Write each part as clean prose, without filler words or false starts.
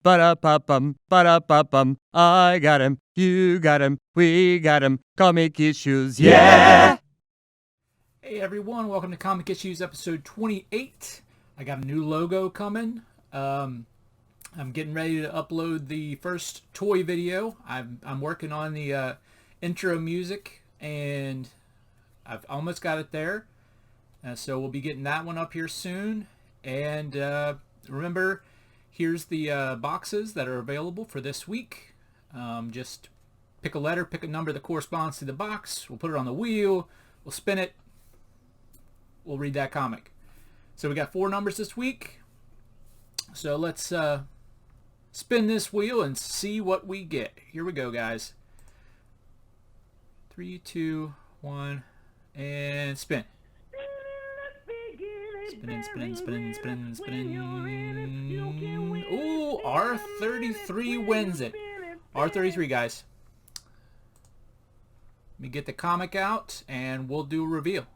Ba-da-ba-bum, ba-da-ba-bum. I got him, you got him, we got him. Comic issues, yeah! Hey everyone, welcome to Comic Issues episode 28. I got a new logo coming. I'm getting ready to upload the first toy video. I'm working on the intro music, and I've almost got it there. So we'll be getting that one up here soon. And remember, here's the boxes that are available for this week. Just pick a letter, pick a number that corresponds to the box. We'll put it on the wheel. We'll spin it. We'll read that comic. So we got 4 numbers this week. So let's spin this wheel and see what we get. Here we go, guys. 3, 2, 1, and spin. Spinning, spinning, spinning, spinning, spinning. Ooh, R33 wins it. R33, guys. Let me get the comic out and we'll do a reveal.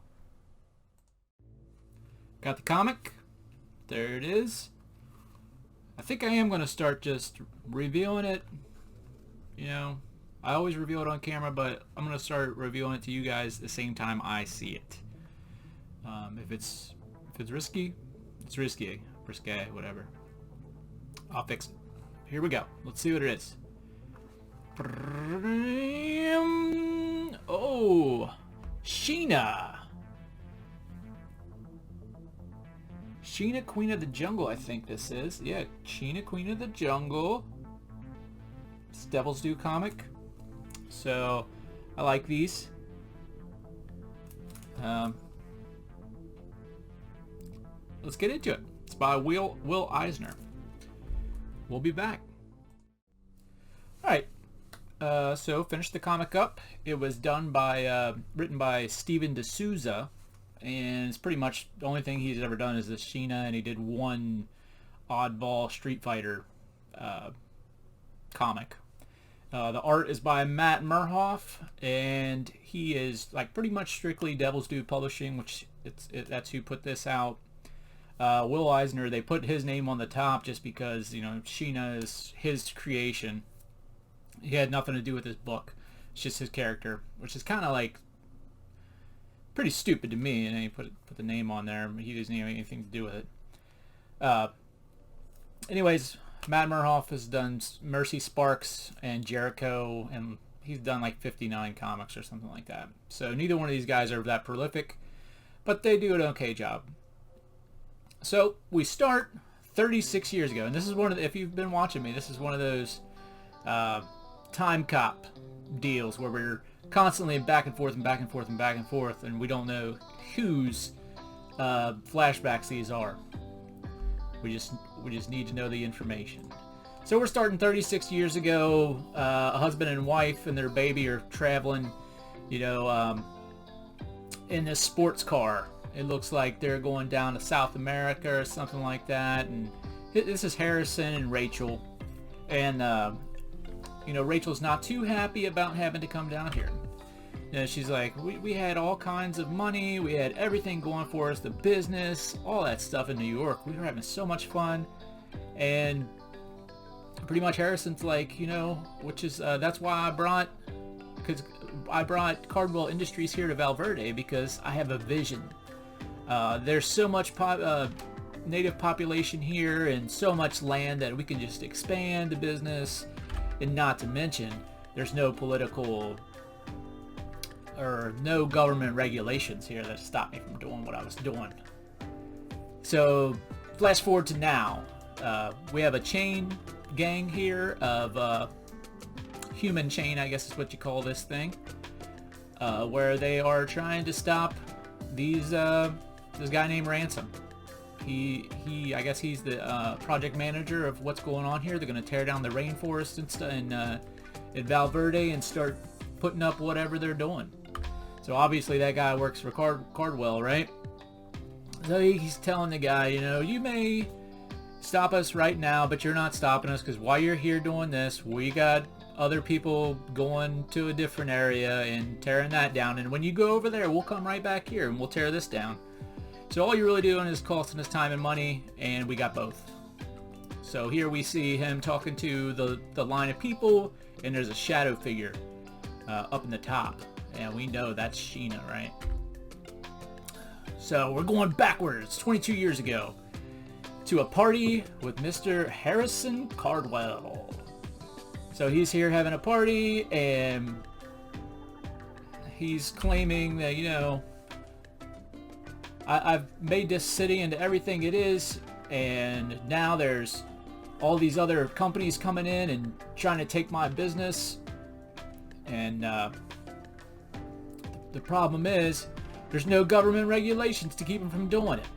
Got the comic. There it is. I think I am going to start just revealing it. You know, I always reveal it on camera, but I'm going to start revealing it to you guys the same time I see it. If it's risky, it's risky. Risque, whatever. I'll fix it. Here we go. Let's see what it is. Oh, Sheena. Sheena, Queen of the Jungle, I think this is. Yeah, Sheena, Queen of the Jungle. It's Devil's Due comic. So, I like these. Let's get into it. It's by Will Eisner. We'll be back. Alright. So, finished the comic up. It was done by, written by Steven D'Souza. And it's pretty much the only thing he's ever done is this Sheena, and he did one oddball Street Fighter comic. The art is by Matt Merhoff, and he is like pretty much strictly Devil's Due Publishing, which that's who put this out. Will Eisner, they put his name on the top just because, you know, Sheena is his creation. He had nothing to do with his book. It's just his character, which is kind of like pretty stupid to me, and then you put the name on there. He doesn't have anything to do with it. Anyways, Matt Merhoff has done Mercy Sparks and Jericho, and he's done like 59 comics or something like that. So neither one of these guys are that prolific, but they do an okay job. So we start 36 years ago, and this is one of the, if you've been watching me, this is one of those time cop deals where we're constantly back and forth and back and forth and back and forth, and we don't know whose flashbacks these are. We just need to know the information. So we're starting 36 years ago. A husband and wife and their baby are traveling, you know, in this sports car. It looks like they're going down to South America or something like that. And this is Harrison and Rachel, and you know, Rachel's not too happy about having to come down here. You know, she's like, we had all kinds of money, we had everything going for us, the business, all that stuff in New York. We were having so much fun. And pretty much Harrison's like, you know, which is, that's why I brought Cardwell Industries here to Valverde, because I have a vision. There's so much native population here and so much land that we can just expand the business. And not to mention, there's no political or no government regulations here that stop me from doing what I was doing. So, flash forward to now. We have a chain gang here of human chain, I guess is what you call this thing, where they are trying to stop this guy named Ransom. I guess he's the project manager of what's going on here. They're going to tear down the rainforest and stuff in Valverde and start putting up whatever they're doing. So obviously that guy works for Cardwell, right? So he's telling the guy, you know, you may stop us right now, but you're not stopping us, because while you're here doing this, we got other people going to a different area and tearing that down. And when you go over there, we'll come right back here and we'll tear this down. So all you're really doing is costing us time and money, and we got both. So here we see him talking to the line of people, and there's a shadow figure up in the top. And we know that's Sheena, right? So we're going backwards, 22 years ago, to a party with Mr. Harrison Cardwell. So he's here having a party, and he's claiming that, you know, I've made this city into everything it is, and now there's all these other companies coming in and trying to take my business. And the problem is there's no government regulations to keep him from doing it.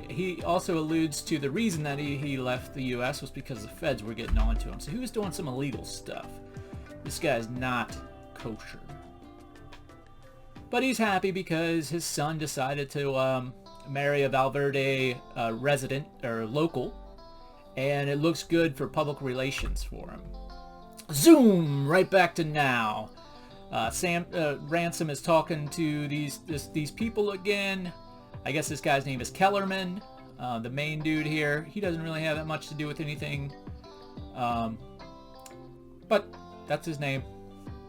He also alludes to the reason that he left the U.S. was because the feds were getting on to him. So he was doing some illegal stuff. This guy's not kosher. But he's happy because his son decided to marry a Valverde resident or local, and it looks good for public relations for him. Zoom right back to now. Ransom is talking to these people again. I guess this guy's name is Kellerman, the main dude here. He doesn't really have that much to do with anything, but that's his name.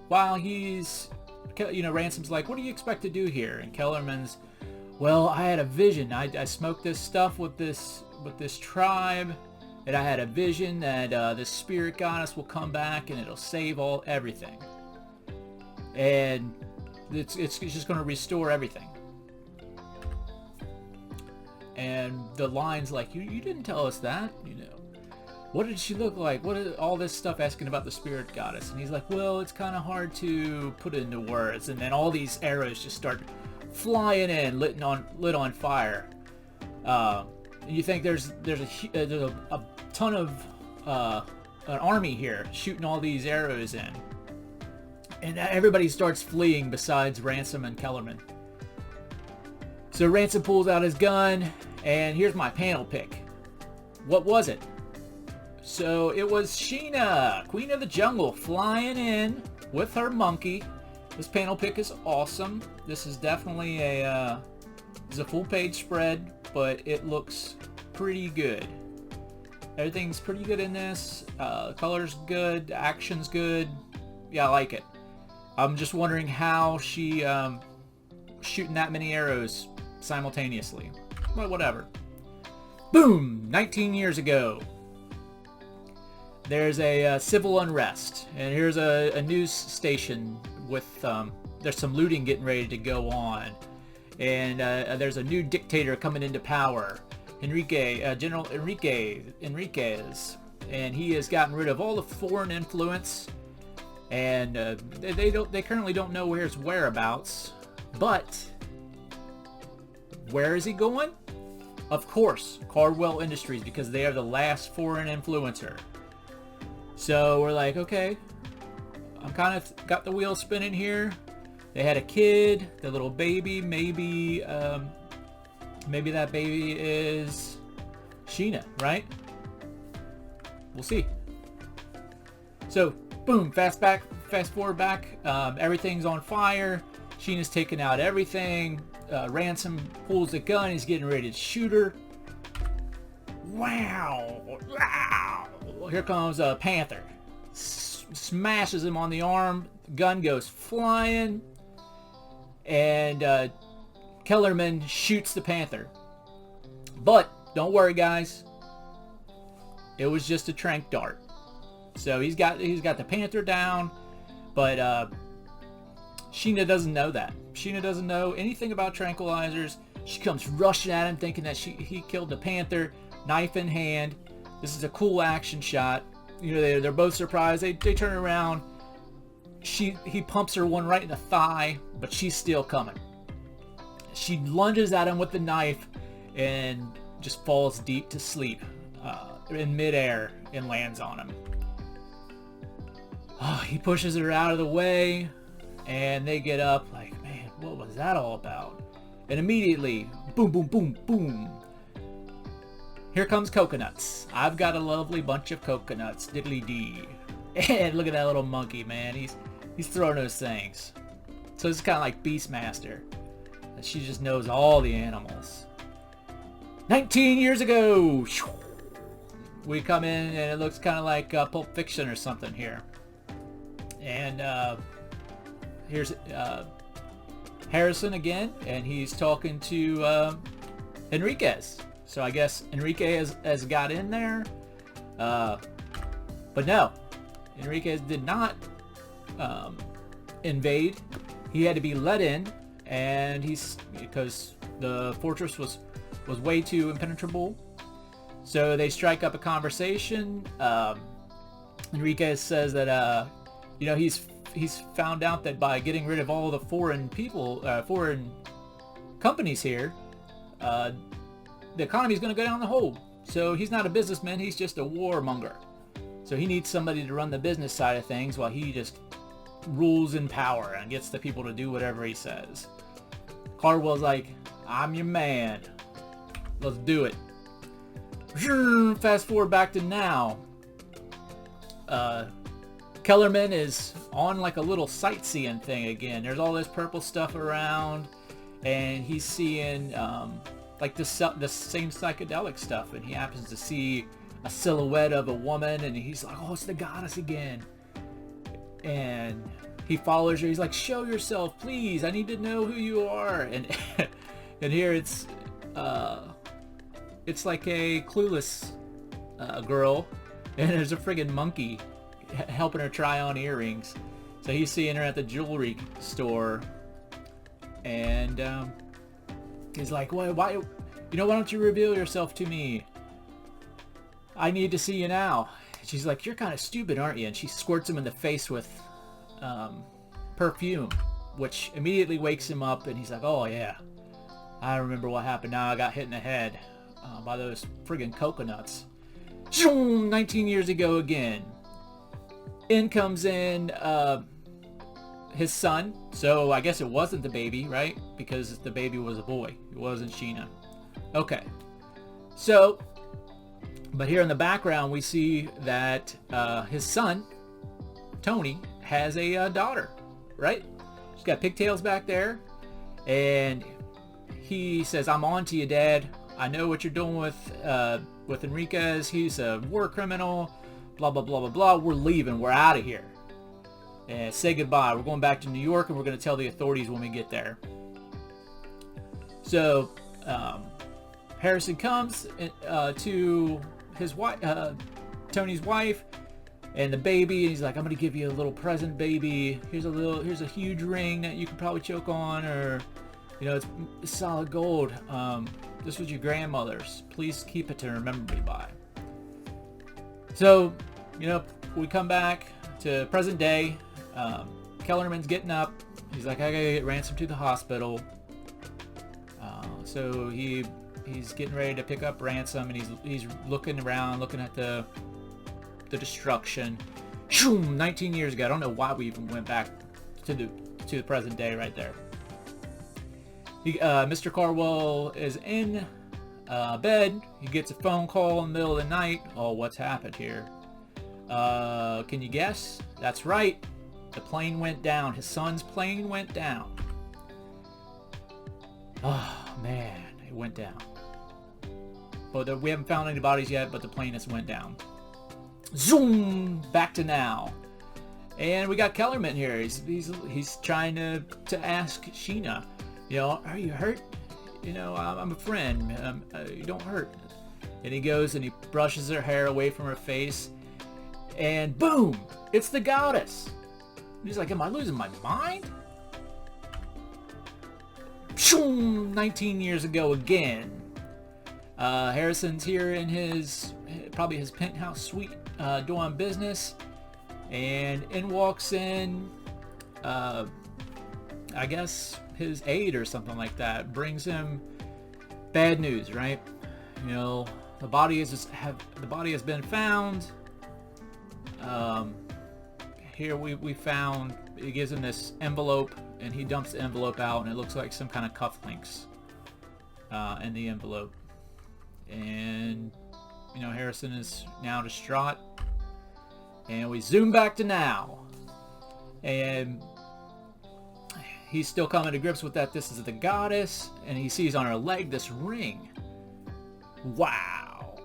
While he's, you know, Ransom's like, what do you expect to do here? And Kellerman's, well, I had a vision. I smoked this stuff with this tribe, and I had a vision that this spirit goddess will come back and it'll save everything, and it's just going to restore everything. And the line's like, you didn't tell us that, you know. What did she look like? What is all this stuff asking about the spirit goddess? And he's like, well, it's kind of hard to put it into words. And then all these arrows just start flying in, lit on fire. And you think there's a ton of an army here shooting all these arrows in, and everybody starts fleeing besides Ransom and Kellerman. So Ransom pulls out his gun, and here's my panel pick. What was it? So it was Sheena, Queen of the Jungle, flying in with her monkey. This panel pick is awesome. This is definitely a full page spread, but it looks pretty good. Everything's pretty good in this. Color's good, action's good. Yeah, I like it. I'm just wondering how she shooting that many arrows simultaneously. But whatever. Boom! 19 years ago. There's a civil unrest, and here's a news station with there's some looting getting ready to go on, and there's a new dictator coming into power, General Enriquez, and he has gotten rid of all the foreign influence, and they currently don't know his whereabouts, but where is he going? Of course, Cardwell Industries, because they are the last foreign influencer. So we're like, okay, I'm kind of got the wheel spinning here. They had a kid, the little baby. Maybe that baby is Sheena, right? We'll see. So, boom, fast forward back. Everything's on fire. Sheena's taking out everything. Ransom pulls the gun. He's getting ready to shoot her. Wow! Wow! Here comes a panther. Smashes him on the arm. Gun goes flying. And Kellerman shoots the panther. But don't worry, guys. It was just a tranq dart. So he's got the panther down. But Sheena doesn't know that. Sheena doesn't know anything about tranquilizers. She comes rushing at him thinking that he killed the panther, knife in hand. This is a cool action shot. You know, they're both surprised. They turn around. He pumps her one right in the thigh, but she's still coming. She lunges at him with the knife and just falls deep to sleep in midair and lands on him. He pushes her out of the way, and they get up like, man, what was that all about? And immediately, boom, boom, boom, boom. Here comes coconuts. I've got a lovely bunch of coconuts. Diddly dee. And look at that little monkey, man. He's throwing those things. So it's kind of like Beastmaster. She just knows all the animals. 19 years ago. we come in and it looks kind of like Pulp Fiction or something here. And here's Harrison again, and he's talking to Enriquez. So I guess Enriquez has got in there. But no, Enriquez did not invade. He had to be let in, and because the fortress was way too impenetrable. So they strike up a conversation. Enriquez says that he's found out that by getting rid of all the foreign companies here, the economy's going to go down the hole. So he's not a businessman, he's just a warmonger. So he needs somebody to run the business side of things while he just rules in power and gets the people to do whatever he says. Cardwell's like, I'm your man. Let's do it. Fast forward back to now. Kellerman is on like a little sightseeing thing again. There's all this purple stuff around, and he's seeing like the same psychedelic stuff, and he happens to see a silhouette of a woman, and he's like, oh, it's the goddess again. And he follows her. He's like, show yourself, please. I need to know who you are. And and here it's like a clueless girl, and there's a friggin' monkey helping her try on earrings. So he's seeing her at the jewelry store, and he's like, why don't you reveal yourself to me? I need to see you now. She's like, you're kind of stupid, aren't you? And she squirts him in the face with perfume, which immediately wakes him up, and he's like, oh yeah, I remember what happened now. I got hit in the head by those friggin' coconuts. 19 years ago again. In comes in his son. So I guess it wasn't the baby, right? Because the baby was a boy. It wasn't Sheena. Okay. So, but here in the background we see that his son, Tony, has a daughter, right? She's got pigtails back there. And he says, I'm on to you, Dad. I know what you're doing with Enriquez. He's a war criminal. Blah, blah, blah, blah, blah. We're leaving. We're out of here. And say goodbye. We're going back to New York, and we're going to tell the authorities when we get there. So, Harrison comes to his wife, Tony's wife, and the baby, and he's like, I'm going to give you a little present, baby. Here's a huge ring that you could probably choke on, or, it's solid gold. This was your grandmother's. Please keep it to remember me by. So, we come back to present day. Kellerman's getting up. He's like, I gotta get Ransom to the hospital. So he's getting ready to pick up Ransom, and he's looking around, looking at the destruction. 19 years ago. I don't know why we even went back to the present day right there. Mr. Cardwell is in bed. He gets a phone call in the middle of the night. Oh, what's happened here? Can you guess? That's right. The plane went down. His son's plane went down. Oh, man. It went down. But we haven't found any bodies yet, but the plane has went down. Zoom! Back to now. And we got Kellerman here. He's trying to ask Sheena, are you hurt? I'm a friend. You don't hurt. And he goes and he brushes her hair away from her face. And boom! It's the goddess. And he's like, am I losing my mind? 19 years ago again. Harrison's here in probably his penthouse suite doing business. And in walks in, I guess, his aide or something like that. Brings him bad news, right? The body has been found. Here we found, he gives him this envelope, and he dumps the envelope out, and it looks like some kind of cufflinks in the envelope. And Harrison is now distraught, and we zoom back to now, and he's still coming to grips with that this is the goddess, and he sees on her leg this ring. Wow.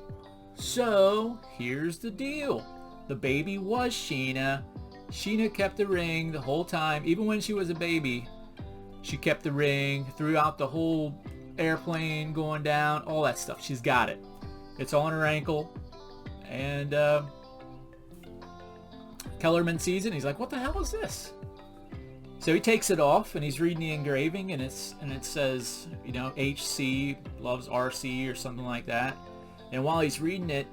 So here's the deal. The baby was Sheena. Sheena kept the ring the whole time. Even when she was a baby, she kept the ring throughout the whole airplane going down, all that stuff. She's got it. It's on her ankle. And Kellerman sees it and he's like, what the hell is this? So he takes it off and he's reading the engraving, and it says, you know, HC loves RC or something like that. And while he's reading it,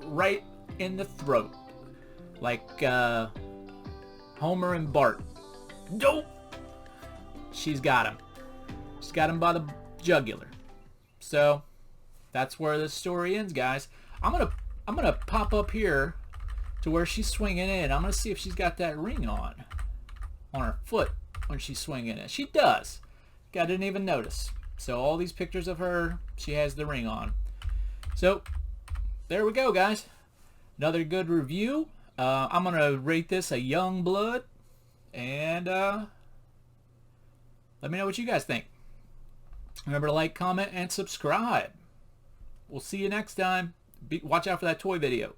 right in the throat, like Homer and Bart. Dope. She's got him. She's got him by the jugular. So that's where this story ends, guys. I'm gonna pop up here to where she's swinging in. I'm gonna see if she's got that ring on her foot when she's swinging it. She does. I didn't even notice. So all these pictures of her, she has the ring on. So there we go, guys. Another good review. I'm gonna rate this a young blood, and let me know what you guys think. Remember to like, comment, and subscribe. We'll see you next time. Watch out for that toy video.